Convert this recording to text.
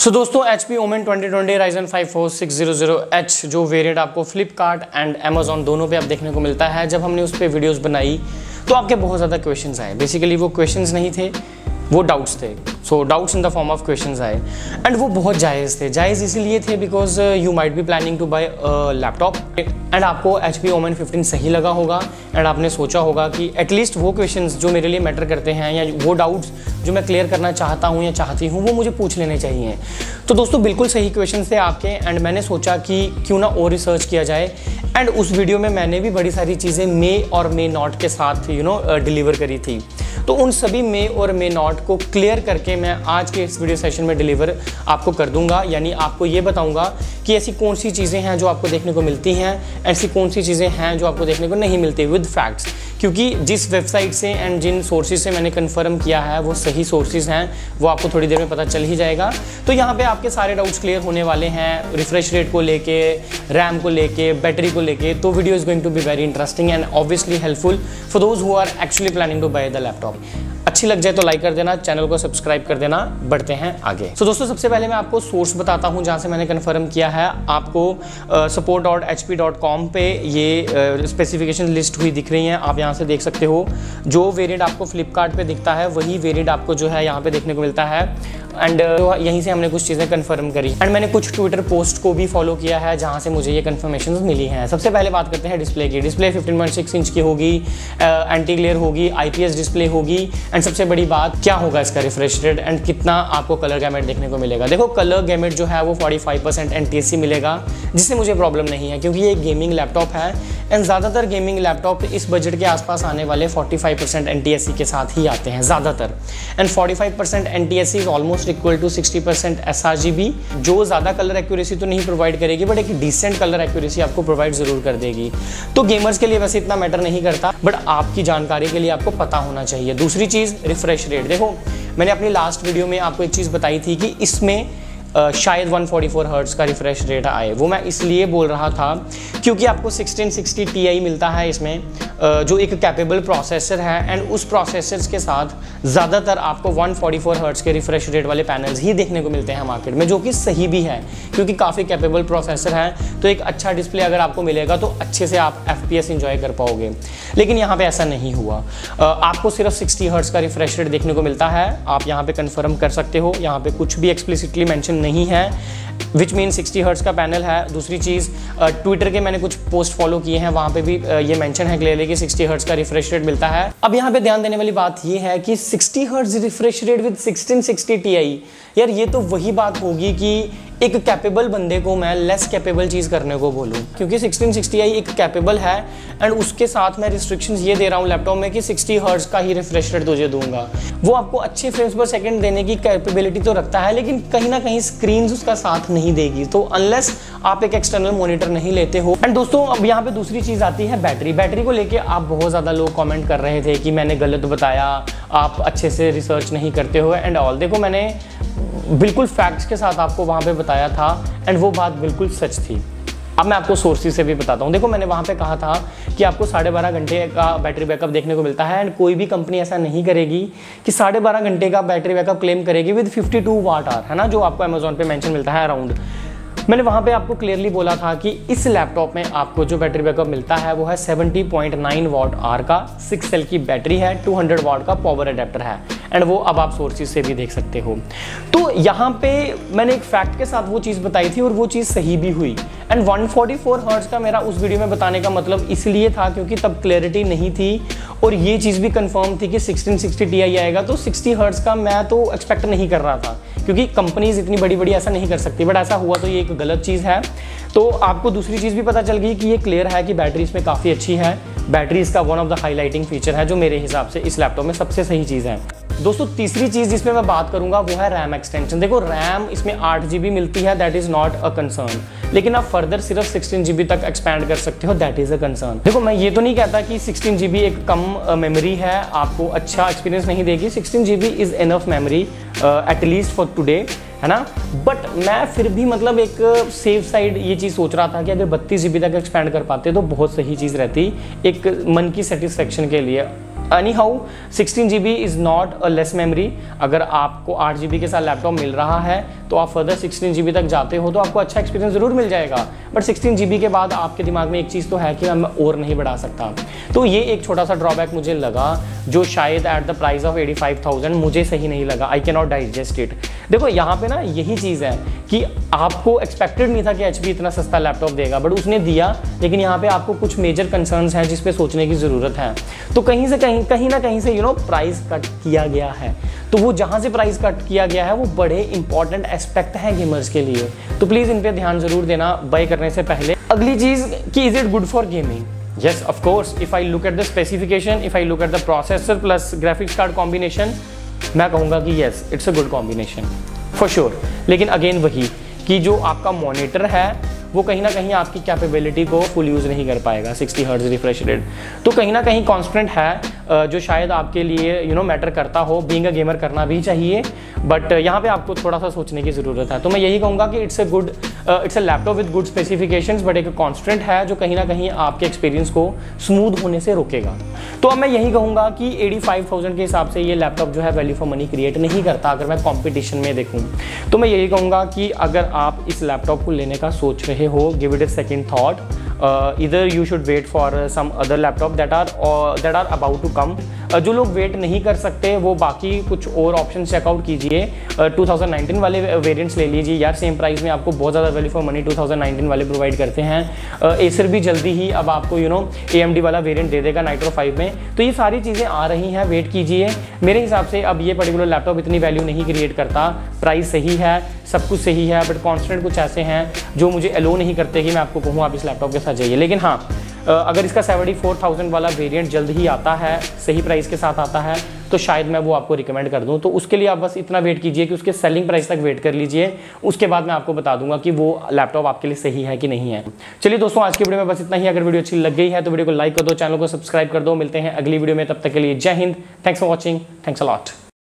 दोस्तों HP Omen 2020 Ryzen 5 4600H जो variant आपको फ्लिपकार्ट एंड Amazon दोनों पे आप देखने को मिलता है। जब हमने उस पर वीडियोस बनाई तो आपके बहुत ज़्यादा क्वेश्चंस आए। बेसिकली वो क्वेश्चंस नहीं थे, वो डाउट्स थे। So doubts in the form of questions आए एंड वो बहुत जायज़ थे। जायज़ इसीलिए थे because you might be planning to buy laptop and आपको HP Omen 15 सही लगा होगा एंड आपने सोचा होगा कि एटलीस्ट वो क्वेश्चंस जो मेरे लिए मैटर करते हैं या वो डाउट्स जो मैं क्लियर करना चाहता हूँ या चाहती हूँ वो मुझे पूछ लेने चाहिए। तो दोस्तों बिल्कुल सही क्वेश्चन थे आपके एंड मैंने सोचा कि क्यों ना और रिसर्च किया जाए एंड उस वीडियो में मैंने भी बड़ी सारी चीज़ें मे और मे नॉट के साथ डिलीवर करी थी। तो उन सभी मे और मे नॉट को क्लियर करके मैं आज के इस वीडियो सेशन में डिलीवर आपको कर दूंगा। यानी आपको ये बताऊंगा कि ऐसी कौन सी चीज़ें हैं जो आपको देखने को मिलती हैं, ऐसी कौन सी चीज़ें हैं जो आपको देखने को नहीं मिलती विद फैक्ट्स। क्योंकि जिस वेबसाइट से एंड जिन सोर्सेज से मैंने कंफर्म किया है वो सही सोर्सेज हैं, वो आपको थोड़ी देर में पता चल ही जाएगा। तो यहाँ पे आपके सारे डाउट्स क्लियर होने वाले हैं रिफ्रेश रेट को लेके, रैम को लेके, बैटरी को लेके। तो video is going to be very interesting and obviously helpful for those who are actually planning to buy the laptop. अच्छी लग जाए तो लाइक कर देना, चैनल को सब्सक्राइब कर देना। बढ़ते हैं आगे। दोस्तों सबसे पहले मैं आपको सोर्स बताता हूं जहां से मैंने कंफर्म किया है। आपको support.hp.com पे ये स्पेसिफिकेशन लिस्ट हुई दिख रही हैं, आप यहां से देख सकते हो। जो वेरिएंट आपको फ्लिपकार्ट पे दिखता है वही वेरिएंट आपको जो है यहाँ पे देखने को मिलता है एंड यहीं से हमने कुछ चीज़ें कंफर्म करी एंड मैंने कुछ ट्विटर पोस्ट को भी फॉलो किया है जहाँ से मुझे ये कंफर्मेशन मिली हैं। सबसे पहले बात करते हैं डिस्प्ले की। डिस्प्ले 15.6 इंच की होगी, एंटी ग्लेयर होगी, IPS डिस्प्ले होगी एंड सबसे बड़ी बात क्या होगा इसका रिफ्रेश रेट एंड कितना आपको कलर गैमेट देखने को मिलेगा। देखो कलर गैमेट जो है वो 45% NTSC मिलेगा, जिससे मुझे प्रॉब्लम नहीं है क्योंकि ये एक गेमिंग लैपटॉप है एंड ज़्यादातर गेमिंग लैपटॉप इस बजट के आसपास आने वाले 45% NTSC के साथ ही आते हैं ज़्यादातर and 45% NTSC is almost equal to 60% sRGB, जो ज़्यादा कलर एक्यूरेसी तो नहीं प्रोवाइड करेगी बट एक डिसेंट कलर एक्यूरेसी आपको प्रोवाइड ज़रूर कर देगी। तो गेमर्स के लिए वैसे इतना मैटर नहीं करता बट आपकी जानकारी के लिए आपको पता होना चाहिए। दूसरी चीज़ रिफ्रेश रेट। देखो मैंने अपनी लास्ट वीडियो में आपको एक चीज़ बताई थी कि इसमें शायद 144 हर्ट्ज का रिफ्रेश रेट आए। वो मैं इसलिए बोल रहा था क्योंकि आपको 1660 Ti मिलता है इसमें, जो एक कैपेबल प्रोसेसर है एंड उस प्रोसेसर्स के साथ ज़्यादातर आपको 144 हर्ट्ज के रिफ्रेश रेट वाले पैनल्स ही देखने को मिलते हैं मार्केट में, जो कि सही भी है क्योंकि काफ़ी कैपेबल प्रोसेसर है। तो एक अच्छा डिस्प्ले अगर आपको मिलेगा तो अच्छे से आप FPS इंजॉय कर पाओगे। लेकिन यहाँ पे ऐसा नहीं हुआ, आपको सिर्फ 60 हर्ट्ज का रिफ्रेश रेट देखने को मिलता है। आप यहाँ पे कंफर्म कर सकते हो, यहाँ पे कुछ भी एक्सप्लिसिटली मेंशन नहीं है, विच मीन 60 हर्ट्ज का पैनल है। दूसरी चीज़ ट्विटर के मैंने कुछ पोस्ट फॉलो किए हैं, वहाँ पे भी ये मेंशन है क्लियरली कि 60 हर्ट्ज का रिफ्रेश रेट मिलता है। अब यहाँ पे ध्यान देने वाली बात ये है कि 60 hertz refresh rate with 1660 Ti, यार ये तो वही बात होगी कि एक कैपेबल बंदे को मैं लेस कैपेबल चीज़ करने को बोलूँ, क्योंकि 1660 Ti एक कैपेबल है एंड उसके साथ मैं रिस्ट्रिक्शंस ये दे रहा हूँ लैपटॉप में कि 60 हर्ट्ज का ही रिफ्रेश रेट तुझे दूंगा। वो आपको अच्छे फ्रेम्स पर सेकंड देने की कैपेबिलिटी तो रखता है लेकिन कहीं ना कहीं स्क्रीन उसका साथ नहीं देगी, तो अनलेस आप एक एक्सटर्नल मॉनिटर नहीं लेते हो। एंड दोस्तों अब यहाँ पे दूसरी चीज़ आती है बैटरी। बैटरी को लेके आप बहुत ज़्यादा लोग कमेंट कर रहे थे कि मैंने गलत बताया, आप अच्छे से रिसर्च नहीं करते हो एंड ऑल। देखो मैंने बिल्कुल फैक्ट्स के साथ आपको वहाँ पे बताया था एंड वो बात बिल्कुल सच थी। अब मैं आपको सोर्सेज से भी बताता हूँ। देखो मैंने वहाँ पे कहा था कि आपको 12.5 घंटे का बैटरी बैकअप देखने को मिलता है एंड कोई भी कंपनी ऐसा नहीं करेगी कि 12.5 घंटे का बैटरी बैकअप क्लेम करेगी विद 52 वाट आवर, है ना, जो आपको अमेजोन पे मेंशन मिलता है अराउंड। मैंने वहाँ पे आपको क्लियरली बोला था कि इस लैपटॉप में आपको जो बैटरी बैकअप मिलता है वो है 70.9 वाट आवर का 6 सेल की बैटरी है, 200 वाट का पावर अडेप्टर है एंड वो अब आप सोर्सेज से भी देख सकते हो। तो यहाँ पे मैंने एक फैक्ट के साथ वो चीज़ बताई थी और वो चीज़ सही भी हुई एंड 144 हर्ट्ज का मेरा उस वीडियो में बताने का मतलब इसलिए था क्योंकि तब क्लैरिटी नहीं थी और ये चीज़ भी कंफर्म थी कि 1660 Ti आएगा। तो 60 हर्ट्ज का मैं तो एक्सपेक्ट नहीं कर रहा था क्योंकि कंपनीज इतनी बड़ी बड़ी ऐसा नहीं कर सकती, बट ऐसा हुआ तो ये एक गलत चीज़ है। तो आपको दूसरी चीज़ भी पता चल गई कि ये क्लियर है कि बैटरी इसमें काफ़ी अच्छी है। बैटरी इसका one of the highlighting feature है जो मेरे हिसाब से इस लैपटॉप में सबसे सही चीज़ है। दोस्तों तीसरी चीज़ जिसमें मैं बात करूंगा वो है रैम एक्सटेंशन। देखो रैम इसमें 8 GB मिलती है, that is not a concern, लेकिन आप फर्दर सिर्फ 16 GB तक एक्सपैंड कर सकते हो, दैट इज़ अ कंसर्न। देखो मैं ये तो नहीं कहता कि 16 GB एक कम मेमोरी है, आपको अच्छा एक्सपीरियंस नहीं देगी। 16 GB is enough memory at least for today, है ना, बट मैं फिर भी मतलब एक सेफ साइड ये चीज़ सोच रहा था कि अगर 32 GB तक एक्सपैंड कर पाते तो बहुत सही चीज़ रहती एक मन की सेटिस्फेक्शन के लिए। Any how 16 GB is not a less memory. अगर आपको 8 GB के साथ लैपटॉप मिल रहा है तो आप फर्दर 16 GB तक जाते हो तो आपको अच्छा एक्सपीरियंस ज़रूर मिल जाएगा, बट 16 GB के बाद आपके दिमाग में एक चीज़ तो है कि मैं और नहीं बढ़ा सकता। तो ये एक छोटा सा ड्रॉबैक मुझे लगा, जो शायद एट द प्राइस ऑफ 85,000 मुझे सही नहीं लगा। I can not digest it. देखो यहाँ पे ना यही चीज़ है कि आपको एक्सपेक्टेड नहीं था कि HP इतना सस्ता लैपटॉप देगा, बट उसने दिया, लेकिन यहाँ पे आपको कुछ मेजर कंसर्न्स हैं जिस पे सोचने की ज़रूरत है। तो कहीं ना कहीं से प्राइस कट किया गया है। तो वो जहाँ से प्राइस कट किया गया है वो बड़े इंपॉर्टेंट एस्पेक्ट है गेमर्स के लिए, तो प्लीज़ इन पे ध्यान ज़रूर देना बाय करने से पहले। अगली चीज़ कि is it good for gaming? Yes, of course. If I look at the specification, if I look at the processor plus graphics card combination, मैं कहूँगा कि yes, it's a good combination, for sure. लेकिन again वही कि जो आपका monitor है वो कहीं ना कहीं आपकी कैपेबिलिटी को फुल यूज़ नहीं कर पाएगा। 60 हर्ट्ज रिफ्रेश रेट तो कहीं ना कहीं कॉन्स्टेंट है, जो शायद आपके लिए मैटर करता हो। बीइंग अ गेमर करना भी चाहिए, बट यहाँ पे आपको थोड़ा सा सोचने की ज़रूरत है। तो मैं यही कहूँगा कि it's a laptop with good specifications, but एक कॉन्स्टेंट है जो कहीं ना कहीं आपके एक्सपीरियंस को स्मूथ होने से रोकेगा। तो अब मैं यही कहूँगा कि 85,000 के हिसाब से ये लैपटॉप जो है वैल्यू फॉर मनी क्रिएट नहीं करता। अगर मैं कॉम्पिटिशन में देखूँ तो मैं यही कहूँगा कि अगर आप इस लैपटॉप को लेने का सोच रहे हो, give it a second thought. इधर you should wait for some other laptop that are about to come. जो लोग वेट नहीं कर सकते वो बाकी कुछ और ऑप्शन चेकआउट कीजिए। 2019 वाले वेरिएंट्स ले लीजिए यार, सेम प्राइस में आपको बहुत ज़्यादा वैल्यू फॉर मनी 2019 वाले प्रोवाइड करते हैं। एसर भी जल्दी ही अब आपको AMD वाला वेरिएंट दे देगा नाइट्रो 5 में। तो ये सारी चीज़ें आ रही हैं, वेट कीजिए। मेरे हिसाब से अब ये पर्टिकुलर लैपटॉप इतनी वैल्यू नहीं क्रिएट करता। प्राइस सही है, सब कुछ सही है, बट कॉन्स्टेंट कुछ ऐसे हैं जो मुझे अलो नहीं करते कि मैं आपको कहूँ आप इस लैपटॉप के साथ जाइए। लेकिन हाँ, अगर इसका 74,000 वाला वेरिएंट जल्द ही आता है, सही प्राइस के साथ आता है, तो शायद मैं वो आपको रिकमेंड कर दूं। तो उसके लिए आप बस इतना वेट कीजिए कि उसके सेलिंग प्राइस तक वेट कर लीजिए, उसके बाद मैं आपको बता दूंगा कि वो लैपटॉप आपके लिए सही है कि नहीं है। चलिए दोस्तों, आज की वीडियो में बस इतना ही। अगर वीडियो अच्छी लग गई है तो वीडियो को लाइक कर दो, चैनल को सब्सक्राइब कर दो। मिलते हैं अगली वीडियो में, तब तक के लिए जय Hind. Thanks for watching, thanks a lot.